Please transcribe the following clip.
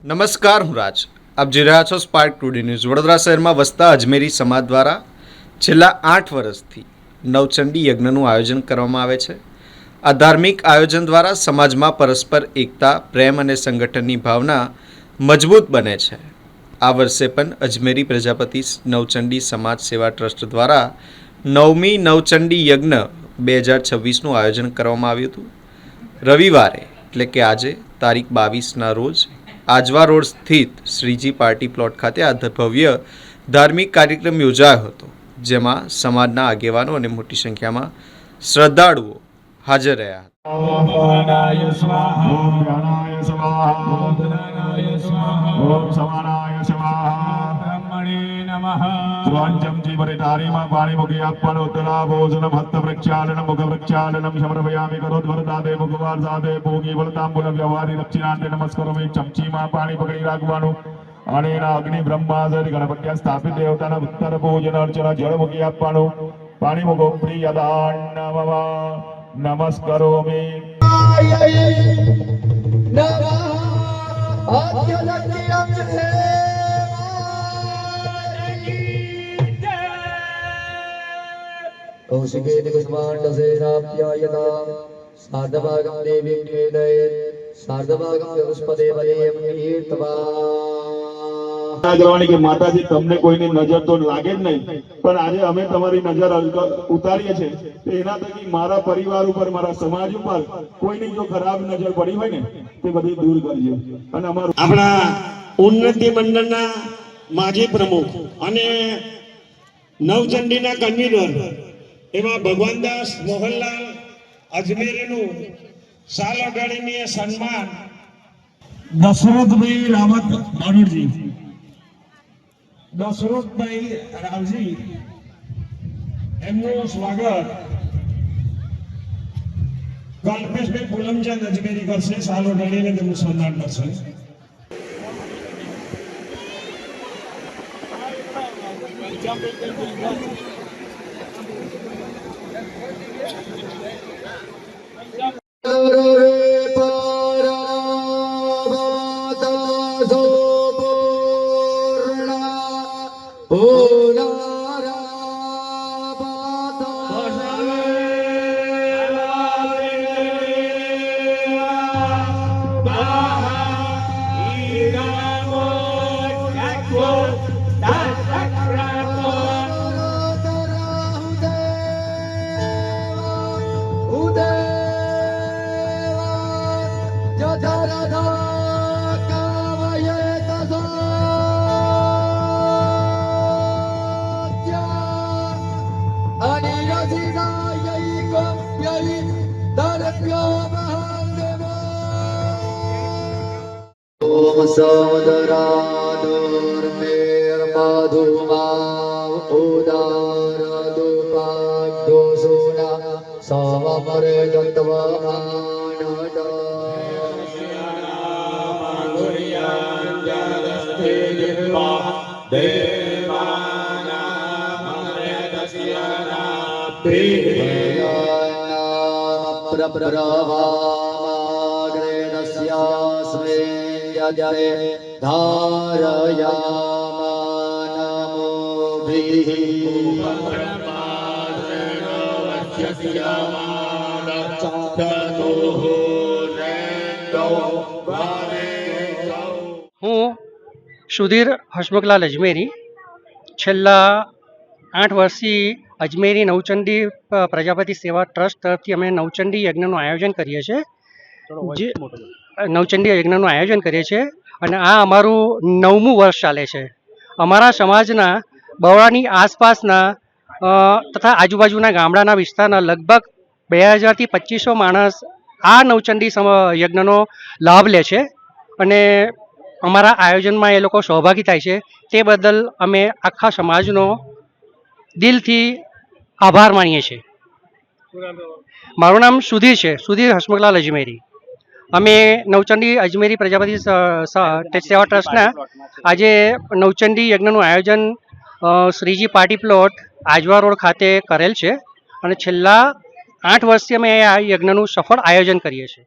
નમસ્કાર, હું રાજ. આપ જોઈ રહ્યા છો સ્પાર્ક ટુડે ન્યૂઝ. વડોદરા શહેરમાં વસતા અજમેરી સમાજ દ્વારા છેલ્લા 8 વર્ષથી નવચંડી યજ્ઞનું આયોજન કરવામાં આવે છે. આ ધાર્મિક આયોજન દ્વારા સમાજમાં પરસ્પર એકતા, પ્રેમ અને સંગઠનની ભાવના મજબૂત બને છે. આ વર્ષે પણ અજમેરી પ્રજાપતિ નવચંડી સમાજ સેવા ટ્રસ્ટ દ્વારા 9મી નવચંડી યજ્ઞ 2026નું આયોજન કરવામાં આવ્યું હતું. રવિવારે એટલે કે આજે તારીખ 22ના રોજ આજવા રોડ સ્થિત શ્રીજી પાર્ટી પ્લોટ ખાતે આ ભવ્ય ધાર્મિક કાર્યક્રમ યોજાયો હતો, જેમાં સમાજના આગેવાનો અને મોટી સંખ્યામાં શ્રદ્ધાળુઓ હાજર રહ્યા અને એના અગ્નિ બ્રહ્માદિ ગણપતિ સ્થાપિત દેવતાના ઉત્તર પૂજન અર્ચના જળ મૂકી આપવાનું. પાણી મૂકો પ્રિયદાન નમસ્કરોમિ. कौशिकेन कुष्माण्डसेनाप्यायतां सार्धभागं देवीं निवेदयेत् सार्धभागं वृहस्पते वलेयं कीर्तवा કે માતાજી તમને કોઈની નજર તો લાગે જ નહીં, પણ આજે અમે તમારી નજર ઉતારીએ છીએ તો એના થકી મારા પરિવાર ઉપર, મારા સમાજ ઉપર કોઈની જો ખરાબ નજર પડી હોય ને તે બધી દૂર કરજો. અને અમારું આપણા ઉન્નતિ મંડળના માજી પ્રમુખ અને નવચંડીના કન્વીનર એવા ભગવાનદાસ મોહનલાલ અજમેરીનું સાલ અગાડીની સન્માન દશરથભાઈ રાવત બારોટજી, દશરથભાઈ રાવજી એમનું સ્વાગત કલ્પેશભાઈ પૂનમચંદ અજમેરી કરશે. સાલ અગાડીને તેમનું સન્માન કરશે. ओम सौदरादुर्मेर्मधुमा उदारदुपाद्यो सोना सममरे હું સુધીર હસમુખલાલ અજમેરી છેલ્લા 8 વર્ષથી અજમેરી નવચંડી પ્રજાપતિ સેવા ટ્રસ્ટ તરફથી અમે નવચંડી યજ્ઞનું આયોજન કરીએ છીએ. જે નવચંડી યજ્ઞનું આયોજન કરીએ છીએ અને આ અમારું 9મું વર્ષ ચાલે છે. અમારા સમાજના બરોડાની આસપાસના તથા આજુબાજુના ગામડાના વિસ્તારના લગભગ 2000 થી 2500 માણસ આ નવચંડી યજ્ઞનો લાભ લે છે અને અમારા આયોજનમાં એ લોકો સહભાગી થાય છે. તે બદલ અમે આખા સમાજનો દિલથી આભાર માનીએ છીએ. મારું નામ સુધીર છે, સુધીર હસમુખલાલ અજમેરી. અમે નવચંડી અજમેરી પ્રજાપતિ સેવા ટ્રસ્ટના આજે નવચંડી યજ્ઞનું આયોજન Shriji party plot Ajwa road ખાતે કરેલ છે અને છેલ્લા 8 વર્ષથી અમે આ યજ્ઞનું સફળ આયોજન કરીએ છીએ.